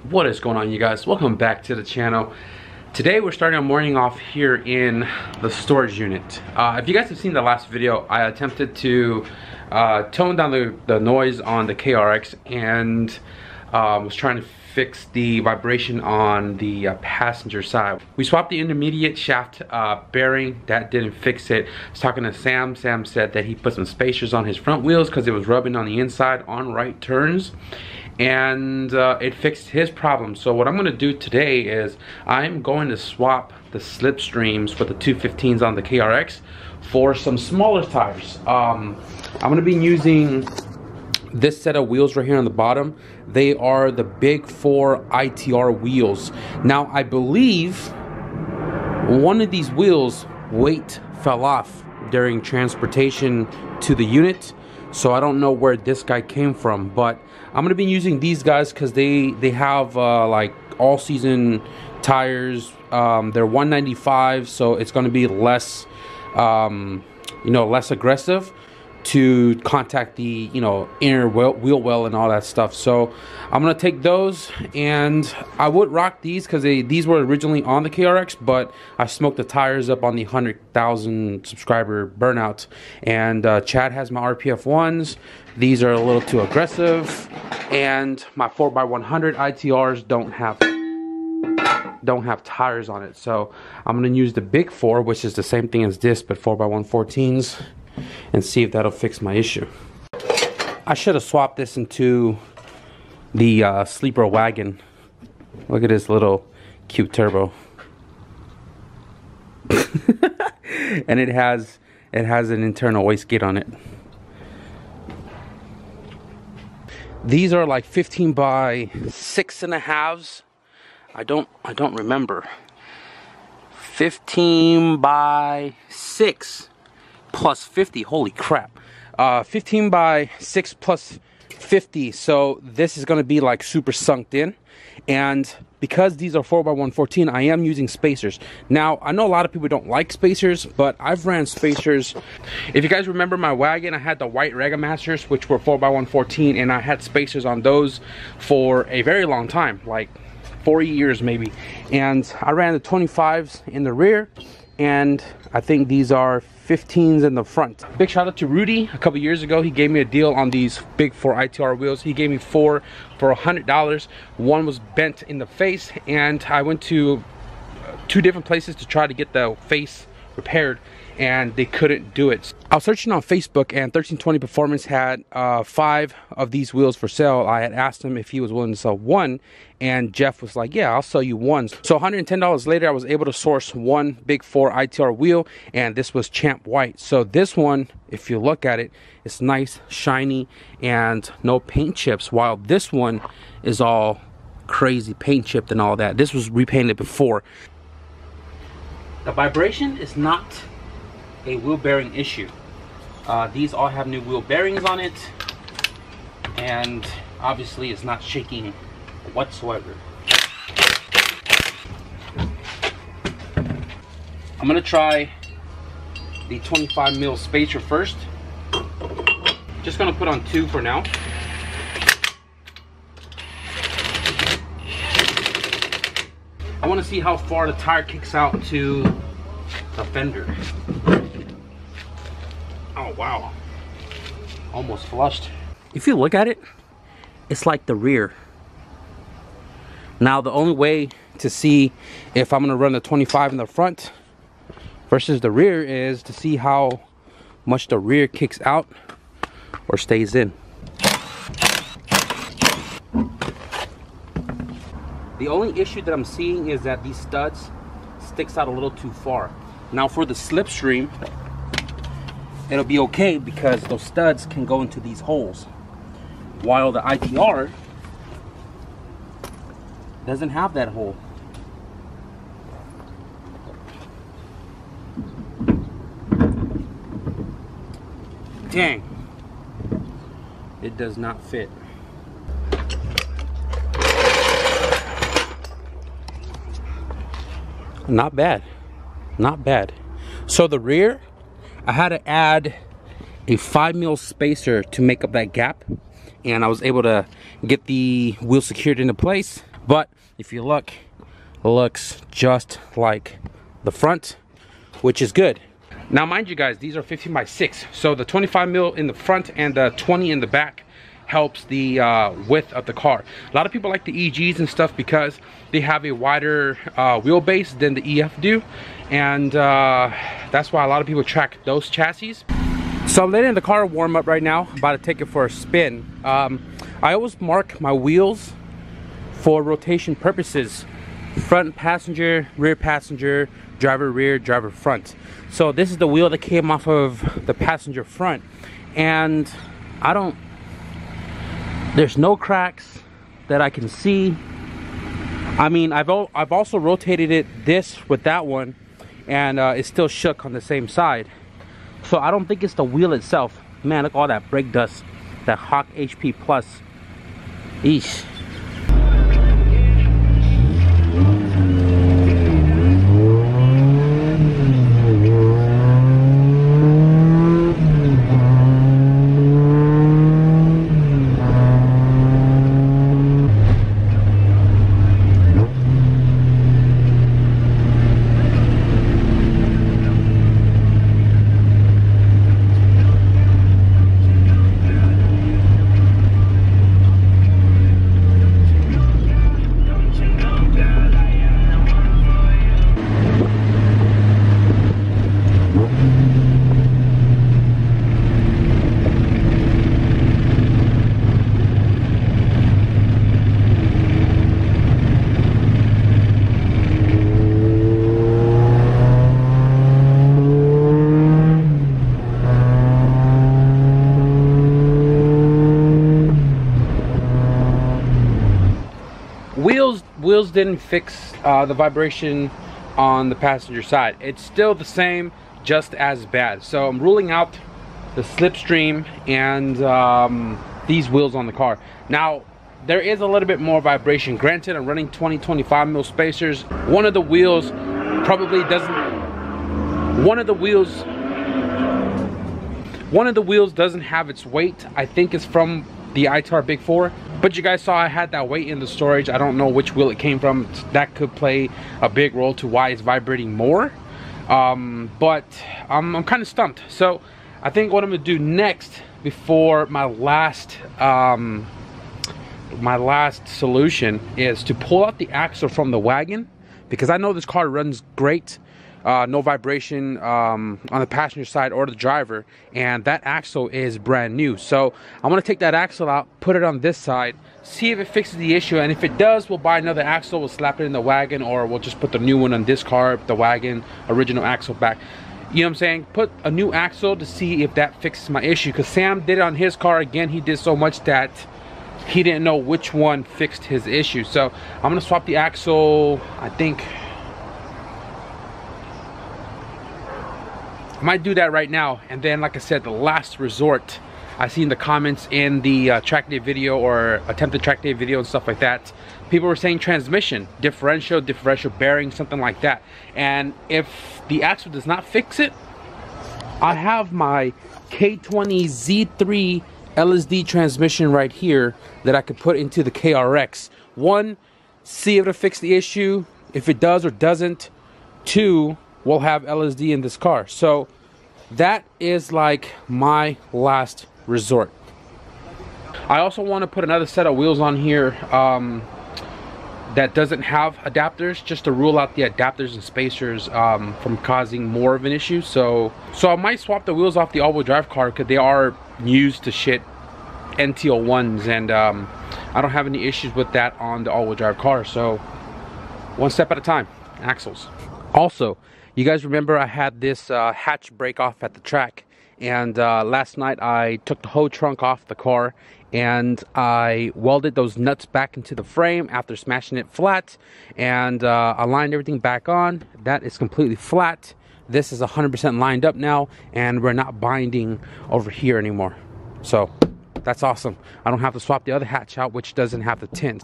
What is going on, you guys? Welcome back to the channel. Today we're starting our morning off here in the storage unit. If you guys have seen the last video, I attempted to tone down the noise on the KRX and was trying to fix the vibration on the passenger side. We swapped the intermediate shaft bearing. That didn't fix it. I was talking to Sam. Sam said that he put some spacers on his front wheels because it was rubbing on the inside on right turns, and it fixed his problem. So what I'm going to do today is I'm going to swap the slipstreams for the 215s on the KRX for some smaller tires. I'm going to be using this set of wheels right here on the bottom. They are the Big 4 ITR wheels. Now I believe one of these wheels weight fell off during transportation to the unit, so I don't know where this guy came from, but I'm gonna be using these guys because they have like all season tires. They're 195, so it's gonna be less less aggressive to contact the inner wheel well and all that stuff. So I'm gonna take those, and I would rock these because these were originally on the KRX, but I smoked the tires up on the 100,000 subscriber burnout, and Chad has my RPF ones. These are a little too aggressive, and my 4x100 ITRs don't have tires on it. So I'm gonna use the Big 4, which is the same thing as this but 4x114s, and see if that'll fix my issue. I should have swapped this into the sleeper wagon. Look at this little cute turbo. And it has an internal wastegate on it. These are like 15 by 6.5s. I don't remember. 15 by 6 plus 50. Holy crap. 15 by 6 plus 50. So this is going to be like super sunked in. And because these are 4x114, I am using spacers. Now, I know a lot of people don't like spacers, but I've ran spacers. If you guys remember my wagon, I had the white Regamasters, which were 4x114, and I had spacers on those for a very long time, like 40 years maybe. And I ran the 25s in the rear, and I think these are 15s in the front. Big shout out to Rudy. A couple years ago, he gave me a deal on these Big 4 ITR wheels. He gave me 4 for $100. One was bent in the face, and I went to 2 different places to try to get the face repaired, and they couldn't do it. I was searching on Facebook, and 1320 Performance had 5 of these wheels for sale. I had asked him if he was willing to sell one, and Jeff was like, yeah, I'll sell you one. So $110 later, I was able to source one Big 4 ITR wheel, and this was Champ White. So this one, if you look at it, it's nice, shiny, and no paint chips, while this one is all crazy paint chipped and all that. This was repainted before. The vibration is not a wheel bearing issue. These all have new wheel bearings on it, and obviously it's not shaking whatsoever. I'm gonna try the 25 mil spacer first. Just gonna put on 2 for now. I want to see how far the tire kicks out to the fender. Oh wow, almost flushed. If you look at it, it's like the rear. Now the only way to see if I'm gonna run the 25 in the front versus the rear is to see how much the rear kicks out or stays in. The only issue that I'm seeing is that these studs sticks out a little too far. Now for the slipstream, it'll be okay because those studs can go into these holes, while the ITR doesn't have that hole. Dang, it does not fit. Not bad, not bad. So the rear, I had to add a 5 mil spacer to make up that gap, and I was able to get the wheel secured into place. But if you look, it looks just like the front, which is good. Now mind you guys, these are 15x6, so the 25 mil in the front and the 20 in the back helps the width of the car. A lot of people like the EGs and stuff because they have a wider wheelbase than the EF do, and that's why a lot of people track those chassis. So I'm letting the car warm up right now, about to take it for a spin. I always mark my wheels for rotation purposes: front passenger, rear passenger, driver rear, driver front. So this is the wheel that came off of the passenger front, and there's no cracks that I can see. I mean, I've also rotated it this with that one, and it's still shook on the same side. So I don't think it's the wheel itself. Man, look at all that brake dust, that Hawk HP Plus. Eesh. Wheels didn't fix the vibration on the passenger side. It's still the same, just as bad. So I'm ruling out the slipstream and these wheels on the car. Now there is a little bit more vibration. Granted, I'm running 20-25 mil spacers. One of the wheels doesn't have its weight. I think it's from the ITAR Big 4, but you guys saw I had that weight in the storage. I don't know which wheel it came from. That could play a big role to why it's vibrating more, but I'm kind of stumped. So I think what I'm gonna do next, before my last solution, is to pull out the axle from the wagon, because I know this car runs great. No vibration on the passenger side or the driver, and that axle is brand new. So I'm gonna take that axle out, put it on this side, see if it fixes the issue, and if it does, we'll buy another axle, we'll slap it in the wagon, or we'll just put the new one on this car, the wagon, original axle back. You know what I'm saying? Put a new axle to see if that fixes my issue, because Sam did it on his car. Again, he did so much that he didn't know which one fixed his issue. So I'm gonna swap the axle. I think I might do that right now, and then, like I said, the last resort. I seen the comments in the track day video or attempted track day video and stuff like that. People were saying transmission, differential bearing, something like that. And if the axle does not fix it, I have my K20 Z3 LSD transmission right here that I could put into the KRX. One, see if it'll fix the issue. If it does or doesn't. Two, we'll have LSD in this car. So that is like my last resort. I also want to put another set of wheels on here that doesn't have adapters, just to rule out the adapters and spacers from causing more of an issue. So I might swap the wheels off the all-wheel drive car, because they are used to shit NT01s, and I don't have any issues with that on the all-wheel drive car. So one step at a time. Axles. Also, you guys remember I had this hatch break off at the track, and last night I took the whole trunk off the car and I welded those nuts back into the frame after smashing it flat, and aligned everything back on. That is completely flat. This is 100% lined up now, and we're not binding over here anymore. So that's awesome. I don't have to swap the other hatch out, which doesn't have the tint.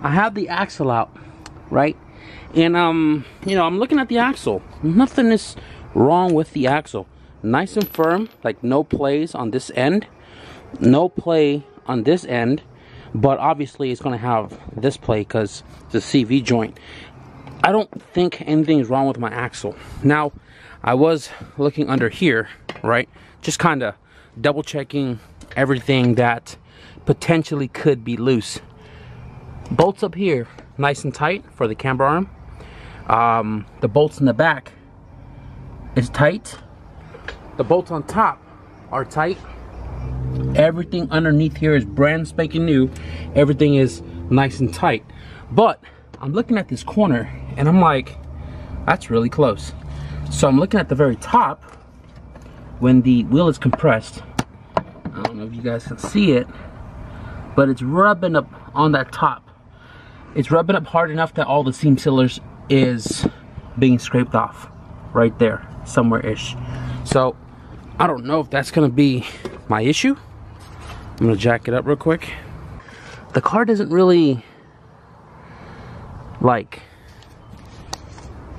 I have the axle out, right? And you know, I'm looking at the axle. Nothing is wrong with the axle. Nice and firm, like no plays on this end. No play on this end. but obviously it's going to have this plate because it's a CV joint. I don't think anything's wrong with my axle. Now, I was looking under here, right? Just kind of double checking everything that potentially could be loose. Bolts up here, nice and tight for the camber arm. The bolts in the back is tight. The bolts on top are tight. Everything underneath here is brand spanking new. Everything is nice and tight. But I'm looking at this corner and I'm like, that's really close. So I'm looking at the very top when the wheel is compressed. I don't know if you guys can see it, but it's rubbing up on that top. It's rubbing up hard enough that all the seam sealers is being scraped off right there, somewhere-ish. So I don't know if that's gonna be my issue. I'm gonna jack it up real quick. The car doesn't really, like,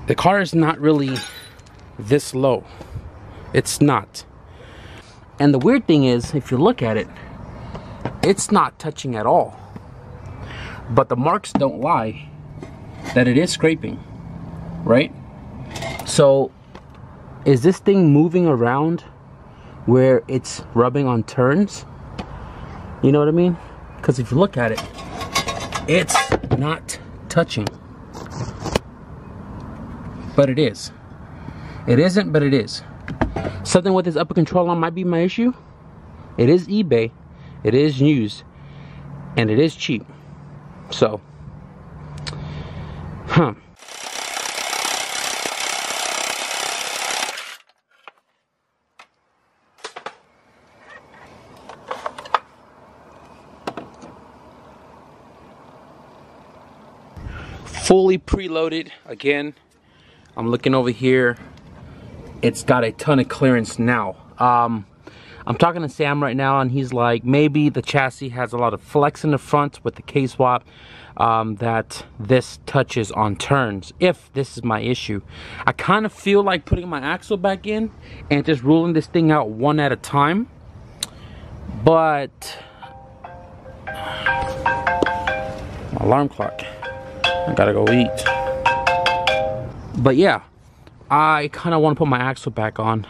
the car is not really this low. It's not. And the weird thing is, if you look at it, it's not touching at all. But the marks don't lie that it is scraping, right? So is this thing moving around where it's rubbing on turns? You know what I mean? Because if you look at it, it's not touching. But it is. It isn't, but it is. Something with this upper control arm might be my issue. It is eBay, it is used, and it is cheap. So, fully preloaded again. I'm looking over here. It's got a ton of clearance now. I'm talking to Sam right now, and he's like, maybe the chassis has a lot of flex in the front with the K-swap, that this touches on turns, if this is my issue. I kind of feel like putting my axle back in and just ruling this thing out one at a time. But alarm clock, I gotta go eat. But yeah, I kind of want to put my axle back on.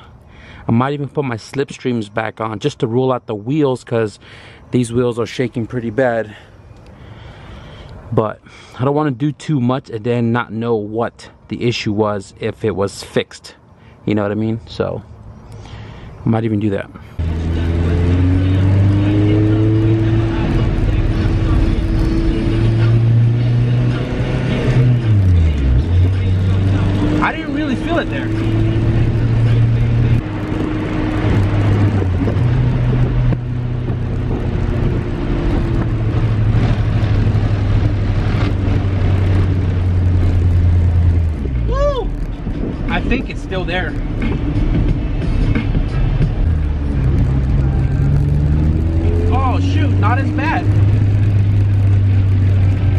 I might even put my slipstreams back on just to rule out the wheels, because these wheels are shaking pretty bad. But I don't want to do too much and then not know what the issue was if it was fixed. You know what I mean? So I might even do that. I didn't really feel it there. I think it's still there. Oh shoot, not as bad.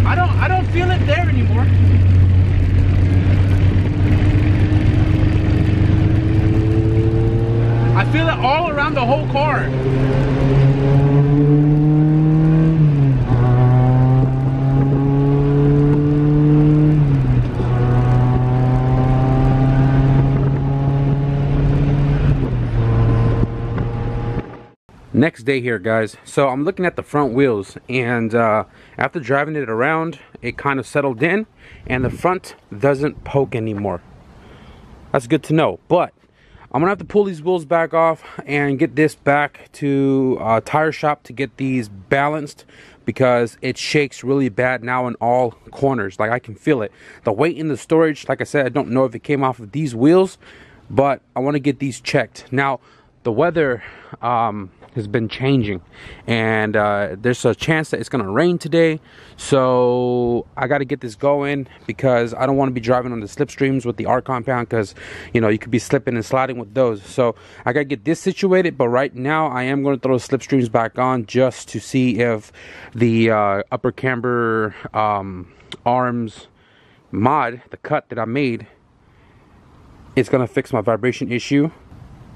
I don't feel it there anymore. I feel it all around the whole car. Next day here, guys. So I'm looking at the front wheels, and after driving it around, it kind of settled in and the front doesn't poke anymore. That's good to know. But I'm gonna have to pull these wheels back off and get this back to a tire shop to get these balanced, because it shakes really bad now in all corners. Like, I can feel it. The weight in the storage, like I said, I don't know if it came off of these wheels, but I want to get these checked. Now the weather has been changing, and there's a chance that it's gonna rain today, so I got to get this going, because I don't want to be driving on the slipstreams with the R compound, because you know, you could be slipping and sliding with those. So I got to get this situated, but right now I am going to throw the slipstreams back on just to see if the upper camber arms mod, the cut that I made, is gonna fix my vibration issue.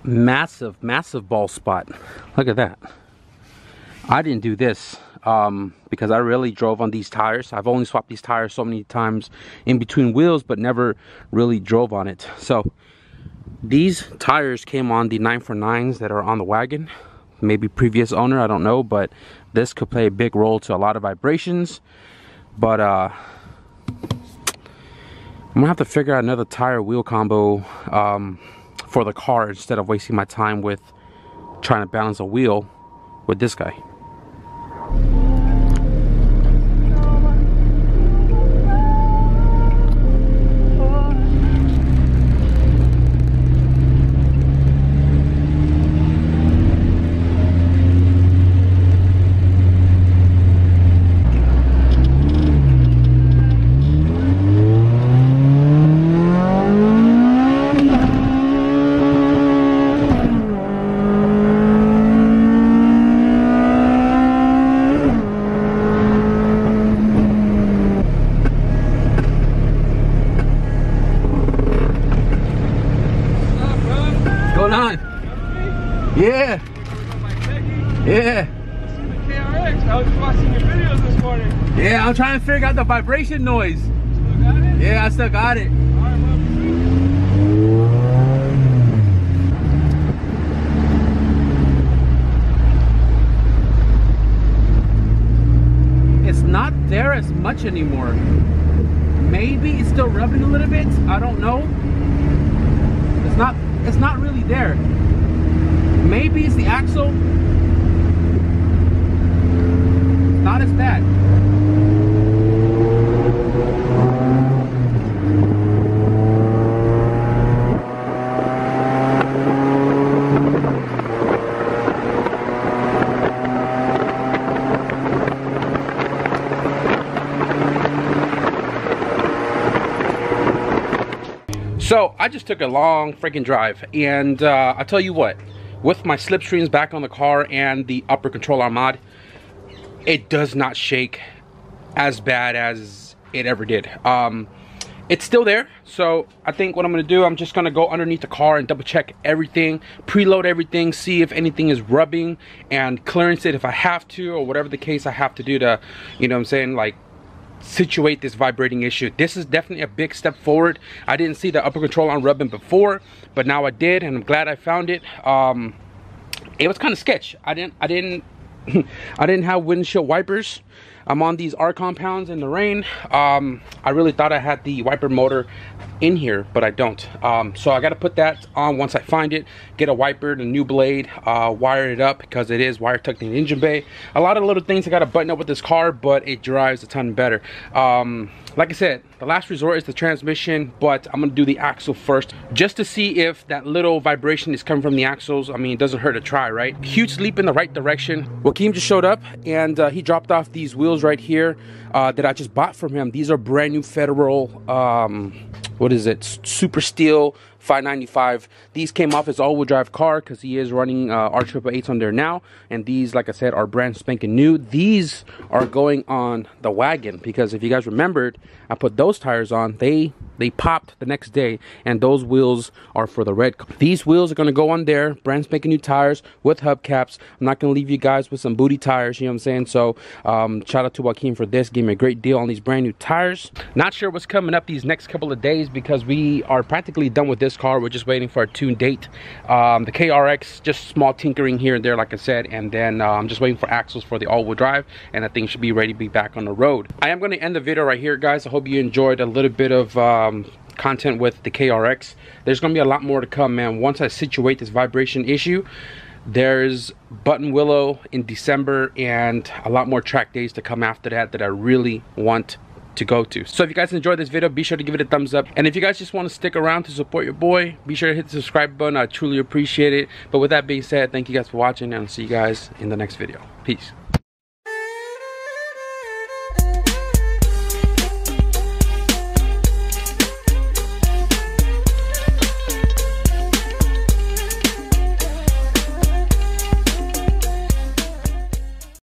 Massive ball spot. Look at that. I didn't do this because I really drove on these tires. I've only swapped these tires so many times in between wheels, but never really drove on it. So these tires came on the 949s that are on the wagon. Maybe previous owner, I don't know, but this could play a big role to a lot of vibrations. But I'm gonna have to figure out another tire wheel combo for the car instead of wasting my time with trying to balance a wheel with this guy. Yeah. Yeah. The KRX. I was watching your videos this morning. Yeah, I'm trying to figure out the vibration noise. Still got it? Yeah, I still got it. Alright, It's not there as much anymore. Maybe it's still rubbing a little bit. I don't know. It's not really there. Maybe it's the axle. Not as bad. So I just took a long freaking drive, and I tell you what, with my slipstreams back on the car and the upper control arm mod, it does not shake as bad as it ever did. It's still there, so I think what I'm gonna do, I'm just gonna go underneath the car and double check everything, preload everything, see if anything is rubbing, and clearance it if I have to, or whatever the case I have to do to, you know what I'm saying, like situate this vibrating issue. This is definitely a big step forward. I didn't see the upper control arm rubbing before, but now I did, and I'm glad I found it. It was kind of sketch. I didn't have windshield wipers. I'm on these R compounds in the rain. I really thought I had the wiper motor in here, but I don't. So I got to put that on once I find it, get a wiper, the new blade, wire it up because it is wire tucked in the engine bay. A lot of little things I got to button up with this car, but it drives a ton better. Like I said, the last resort is the transmission, but I'm gonna do the axle first just to see if that little vibration is coming from the axles. I mean, it doesn't hurt to try, right? Huge leap in the right direction. Joaquin just showed up, and he dropped off these wheels right here that I just bought from him. These are brand new Federal, what is it, Super Steel 595. These came off his all-wheel drive car because he is running R888s on there now, and these, like I said, are brand spanking new. These are going on the wagon because if you guys remembered, I put those tires on, they popped the next day, and those wheels are for the red car. These wheels are going to go on there, brand spanking new tires with hubcaps. I'm not going to leave you guys with some booty tires, you know what I'm saying? So shout out to Joaquin for this, gave me a great deal on these brand new tires. Not sure what's coming up these next couple of days because we are practically done with this car. We're just waiting for a tune date. The KRX, just small tinkering here and there, like I said, and then I'm just waiting for axles for the all-wheel drive, and I think should be ready to be back on the road. I am going to end the video right here, guys. I hope you enjoyed a little bit of content with the KRX. There's going to be a lot more to come, man. Once I situate this vibration issue, there's Button Willow in December and a lot more track days to come after that I really want to go to. So if you guys enjoyed this video, be sure to give it a thumbs up, and if you guys just want to stick around to support your boy, be sure to hit the subscribe button. I truly appreciate it. But with that being said, thank you guys for watching, and I'll see you guys in the next video. Peace.